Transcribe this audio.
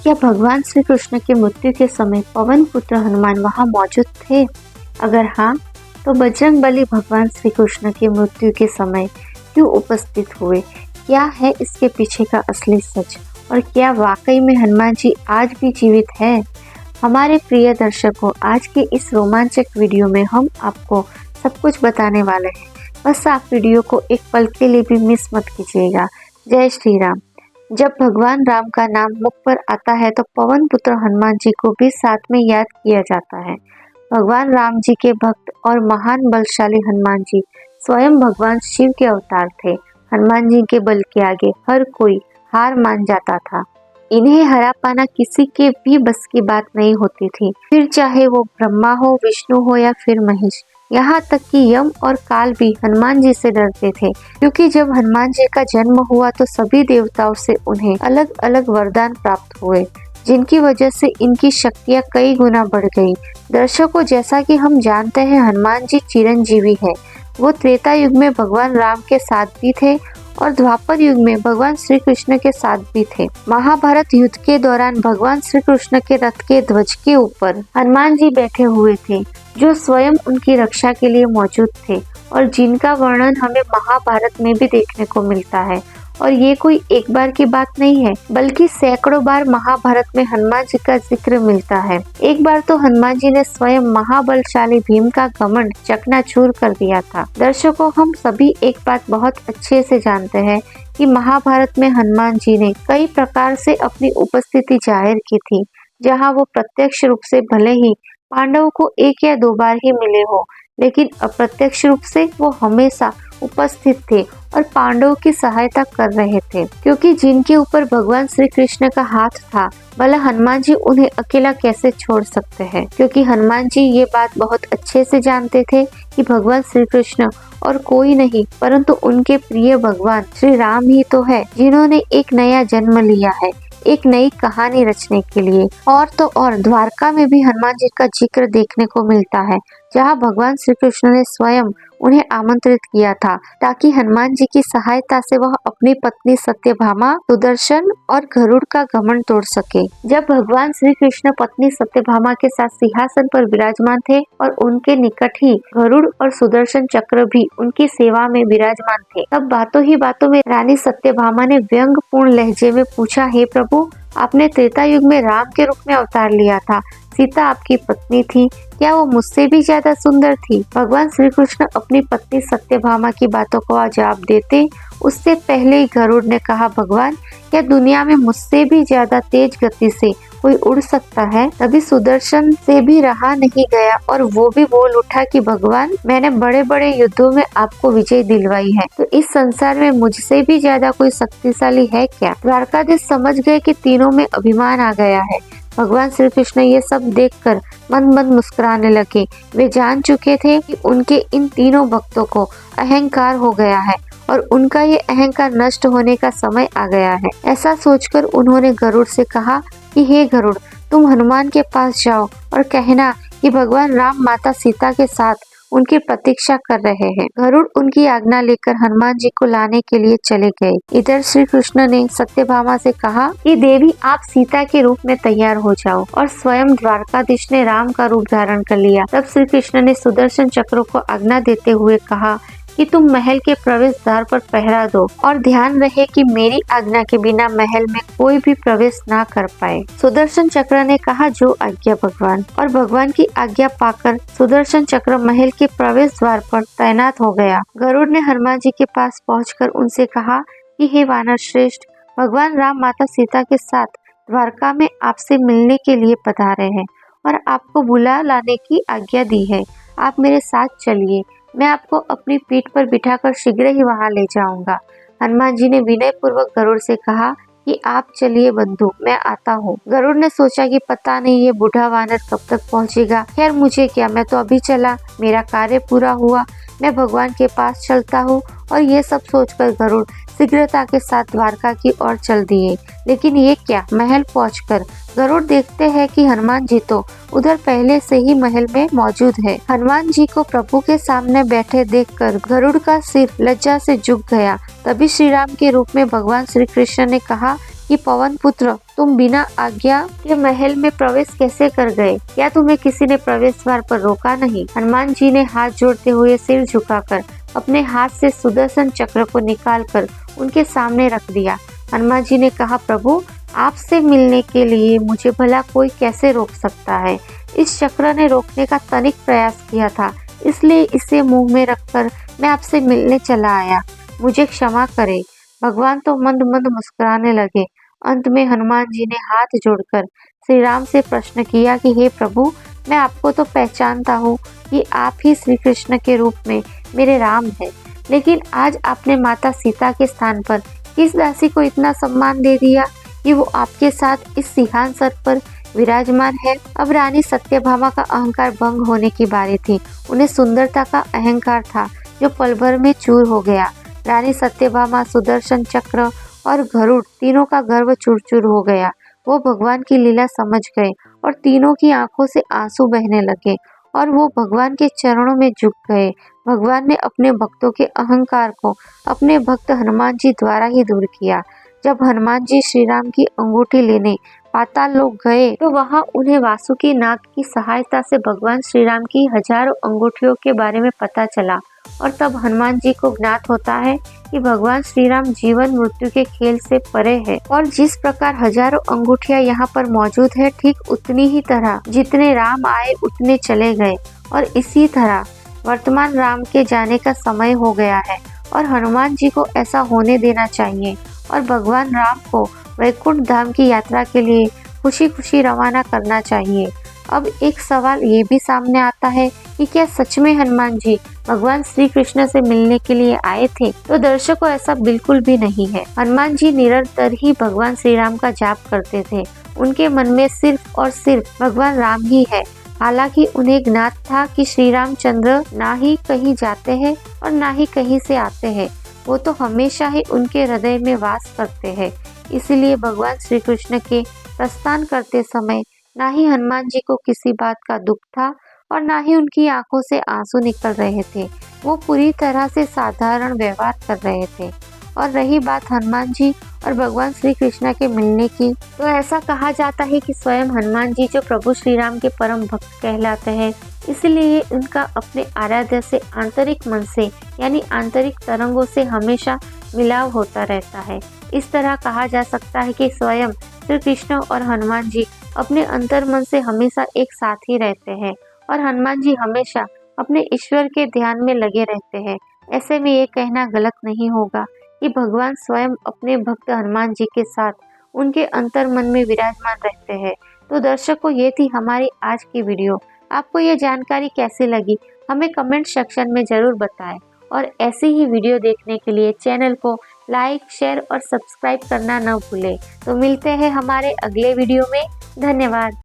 क्या भगवान श्री कृष्ण की मृत्यु के समय पवन पुत्र हनुमान वहां मौजूद थे? अगर हाँ, तो बजरंग बली भगवान श्री कृष्ण की मृत्यु के समय क्यों उपस्थित हुए? क्या है इसके पीछे का असली सच? और क्या वाकई में हनुमान जी आज भी जीवित है? हमारे प्रिय दर्शकों, आज के इस रोमांचक वीडियो में हम आपको सब कुछ बताने वाले हैं। बस आप वीडियो को एक पल के लिए भी मिस मत कीजिएगा। जय श्री राम। जब भगवान राम का नाम मुख पर आता है तो पवन पुत्र हनुमान जी को भी साथ में याद किया जाता है। भगवान राम जी के भक्त और महान बलशाली हनुमान जी स्वयं भगवान शिव के अवतार थे। हनुमान जी के बल के आगे हर कोई हार मान जाता था। इन्हें हरा पाना किसी के भी बस की बात नहीं होती थी, फिर चाहे वो ब्रह्मा हो, विष्णु हो या फिर महेश। यहाँ तक कि यम और काल भी हनुमान जी से डरते थे, क्योंकि जब हनुमान जी का जन्म हुआ तो सभी देवताओं से उन्हें अलग अलग वरदान प्राप्त हुए, जिनकी वजह से इनकी शक्तियाँ कई गुना बढ़ गई। दर्शकों, जैसा कि हम जानते हैं, हनुमान जी चिरंजीवी है। वो त्रेता युग में भगवान राम के साथ भी थे और द्वापर युग में भगवान श्री कृष्ण के साथ भी थे। महाभारत युद्ध के दौरान भगवान श्री कृष्ण के रथ के ध्वज के ऊपर हनुमान जी बैठे हुए थे, जो स्वयं उनकी रक्षा के लिए मौजूद थे और जिनका वर्णन हमें महाभारत में भी देखने को मिलता है। और ये कोई एक बार की बात नहीं है, बल्कि सैकड़ों बार महाभारत में हनुमान जी का जिक्र मिलता है। एक बार तो हनुमान जी ने स्वयं महाबलशाली भीम का घमंड चकनाचूर कर दिया था। दर्शकों, हम सभी एक बात बहुत अच्छे से जानते हैं कि महाभारत में हनुमान जी ने कई प्रकार से अपनी उपस्थिति जाहिर की थी, जहाँ वो प्रत्यक्ष रूप से भले ही पांडवों को एक या दो बार ही मिले हो, लेकिन अप्रत्यक्ष रूप से वो हमेशा उपस्थित थे और पांडवों की सहायता कर रहे थे, क्योंकि जिनके ऊपर भगवान श्री कृष्ण का हाथ था, भला हनुमान जी उन्हें अकेला कैसे छोड़ सकते हैं? क्योंकि हनुमान जी ये बात बहुत अच्छे से जानते थे कि भगवान श्री कृष्ण और कोई नहीं परंतु उनके प्रिय भगवान श्री राम ही तो है, जिन्होंने एक नया जन्म लिया है एक नई कहानी रचने के लिए। और तो और द्वारका में भी हनुमान जी का जिक्र देखने को मिलता है, जहाँ भगवान श्री कृष्ण ने स्वयं उन्हें आमंत्रित किया था, ताकि हनुमान जी की सहायता से वह अपनी पत्नी सत्यभामा, सुदर्शन और गरुड़ का घमंड तोड़ सके। जब भगवान श्री कृष्ण पत्नी सत्यभामा के साथ सिंहासन पर विराजमान थे और उनके निकट ही गरुड़ और सुदर्शन चक्र भी उनकी सेवा में विराजमान थे, तब बातों ही बातों में रानी सत्यभामा ने व्यंग्यपूर्ण लहजे में पूछा, हे प्रभु, आपने त्रेता युग में राम के रूप में अवतार लिया था, सीता आपकी पत्नी थी, क्या वो मुझसे भी ज्यादा सुंदर थी? भगवान श्री कृष्ण अपनी पत्नी सत्यभामा की बातों का जवाब देते उससे पहले ही गरुड़ ने कहा, भगवान, क्या दुनिया में मुझसे भी ज्यादा तेज गति से कोई उड़ सकता है? तभी सुदर्शन से भी रहा नहीं गया और वो भी बोल उठा कि भगवान, मैंने बड़े बड़े युद्धों में आपको विजय दिलवाई है, तो इस संसार में मुझसे भी ज्यादा कोई शक्तिशाली है क्या? द्वारकाधीश समझ गए कि तीनों में अभिमान आ गया है। भगवान श्री कृष्ण ये सब देखकर मंद मंद मुस्कुराने लगे। वे जान चुके थे कि उनके इन तीनों भक्तों को अहंकार हो गया है और उनका ये अहंकार नष्ट होने का समय आ गया है। ऐसा सोचकर उन्होंने गरुड़ से कहा कि हे गरुड़, तुम हनुमान के पास जाओ और कहना कि भगवान राम माता सीता के साथ उनकी प्रतीक्षा कर रहे हैं। गरुड़ उनकी आज्ञा लेकर हनुमान जी को लाने के लिए चले गए। इधर श्री कृष्ण ने सत्यभामा से कहा कि देवी, आप सीता के रूप में तैयार हो जाओ, और स्वयं द्वारकाधीश ने राम का रूप धारण कर लिया। तब श्री कृष्ण ने सुदर्शन चक्र को आज्ञा देते हुए कहा कि तुम महल के प्रवेश द्वार पर पहरा दो और ध्यान रहे कि मेरी आज्ञा के बिना महल में कोई भी प्रवेश ना कर पाए। सुदर्शन चक्र ने कहा, जो आज्ञा भगवान। और भगवान की आज्ञा पाकर सुदर्शन चक्र महल के प्रवेश द्वार पर तैनात हो गया। गरुड़ ने हनुमान जी के पास पहुंचकर उनसे कहा कि हे वानर श्रेष्ठ, भगवान राम माता सीता के साथ द्वारका में आपसे मिलने के लिए पधारे हैं और आपको बुला लाने की आज्ञा दी है। आप मेरे साथ चलिए, मैं आपको अपनी पीठ पर बिठाकर शीघ्र ही वहां ले जाऊंगा। हनुमान जी ने विनय पूर्वक गरुड़ से कहा कि आप चलिए बंधु, मैं आता हूँ। गरुड़ ने सोचा कि पता नहीं ये बूढ़ा वानर कब तक पहुँचेगा। खैर, मुझे क्या, मैं तो अभी चला, मेरा कार्य पूरा हुआ, मैं भगवान के पास चलता हूँ। और ये सब सोचकर गरुड़ शीघ्रता के साथ द्वारका की ओर चल दिए। लेकिन ये क्या, महल पहुंचकर गरुड़ देखते हैं कि हनुमान जी तो उधर पहले से ही महल में मौजूद है। हनुमान जी को प्रभु के सामने बैठे देखकर गरुड़ का सिर लज्जा से झुक गया। तभी श्री राम के रूप में भगवान श्री कृष्ण ने कहा कि पवन पुत्र, तुम बिना आज्ञा के महल में प्रवेश कैसे कर गए? क्या तुम्हें किसी ने प्रवेश द्वार पर रोका नहीं? हनुमान जी ने हाथ जोड़ते हुए सिर झुकाकर अपने हाथ से सुदर्शन चक्र को निकालकर उनके सामने रख दिया। हनुमान जी ने कहा, प्रभु, आपसे मिलने के लिए मुझे भला कोई कैसे रोक सकता है? इस चक्र ने रोकने का तनिक प्रयास किया था, इसलिए इसे मुंह में रखकर मैं आपसे मिलने चला आया। मुझे क्षमा करें। भगवान तो मंद मंद मुस्कुराने लगे। अंत में हनुमान जी ने हाथ जोड़कर श्री राम से प्रश्न किया कि हे प्रभु, मैं आपको तो पहचानता हूँ कि आप ही श्री कृष्ण के रूप में मेरे राम हैं, लेकिन आज आपने माता सीता के स्थान पर किस दासी को इतना सम्मान दे दिया कि वो आपके साथ इस सिंहासन पर विराजमान है? अब रानी सत्यभामा का अहंकार भंग होने की बारी थी। उन्हें सुंदरता का अहंकार था जो पल भर में चूर हो गया। रानी सत्यभामा, सुदर्शन चक्र और गरुड़ तीनों का गर्व चूर-चूर हो गया। वो भगवान की लीला समझ गए और तीनों की आंखों से आंसू बहने लगे और वो भगवान के चरणों में झुक गए। भगवान ने अपने भक्तों के अहंकार को अपने भक्त हनुमान जी द्वारा ही दूर किया। जब हनुमान जी श्री राम की अंगूठी लेने पाताल लोक गए तो वहां उन्हें वासुकी नाग की सहायता से भगवान श्री राम की हजारों अंगूठियों के बारे में पता चला और तब हनुमान जी को ज्ञात होता है कि भगवान श्री राम जीवन मृत्यु के खेल से परे है और जिस प्रकार हजारों अंगूठियां यहाँ पर मौजूद है, ठीक उतनी ही तरह जितने राम आए उतने चले गए और इसी तरह वर्तमान राम के जाने का समय हो गया है और हनुमान जी को ऐसा होने देना चाहिए और भगवान राम को वैकुंठ धाम की यात्रा के लिए खुशी खुशी रवाना करना चाहिए। अब एक सवाल ये भी सामने आता है कि क्या सच में हनुमान जी भगवान श्री कृष्ण से मिलने के लिए आए थे? तो दर्शकों, ऐसा बिल्कुल भी नहीं है। हनुमान जी निरंतर ही भगवान श्री राम का जाप करते थे। उनके मन में सिर्फ और सिर्फ भगवान राम ही है। हालांकि उन्हें ज्ञात था कि श्री रामचंद्र ना ही कहीं जाते हैं और ना ही कहीं से आते हैं, वो तो हमेशा ही उनके हृदय में वास करते हैं। इसलिए भगवान श्री कृष्ण के प्रस्थान करते समय ना ही हनुमान जी को किसी बात का दुख था और ना ही उनकी आंखों से आंसू निकल रहे थे। वो पूरी तरह से साधारण व्यवहार कर रहे थे। और रही बात हनुमान जी और भगवान श्री कृष्ण के मिलने की, तो ऐसा कहा जाता है कि स्वयं हनुमान जी जो प्रभु श्री राम के परम भक्त कहलाते हैं, इसलिए उनका अपने आराध्य से आंतरिक मन से यानी आंतरिक तरंगों से हमेशा मिलाव होता रहता है। इस तरह कहा जा सकता है कि स्वयं श्री कृष्ण और हनुमान जी अपने अंतर मन से हमेशा एक साथ ही रहते हैं और हनुमान जी हमेशा अपने ईश्वर के ध्यान में लगे रहते हैं। ऐसे में ये कहना गलत नहीं होगा कि भगवान स्वयं अपने भक्त हनुमान जी के साथ उनके अंतर मन में विराजमान रहते हैं। तो दर्शकों, ये थी हमारी आज की वीडियो। आपको ये जानकारी कैसी लगी हमें कमेंट सेक्शन में जरूर बताएं और ऐसी ही वीडियो देखने के लिए चैनल को लाइक, शेयर और सब्सक्राइब करना न भूलें। तो मिलते हैं हमारे अगले वीडियो में। धन्यवाद।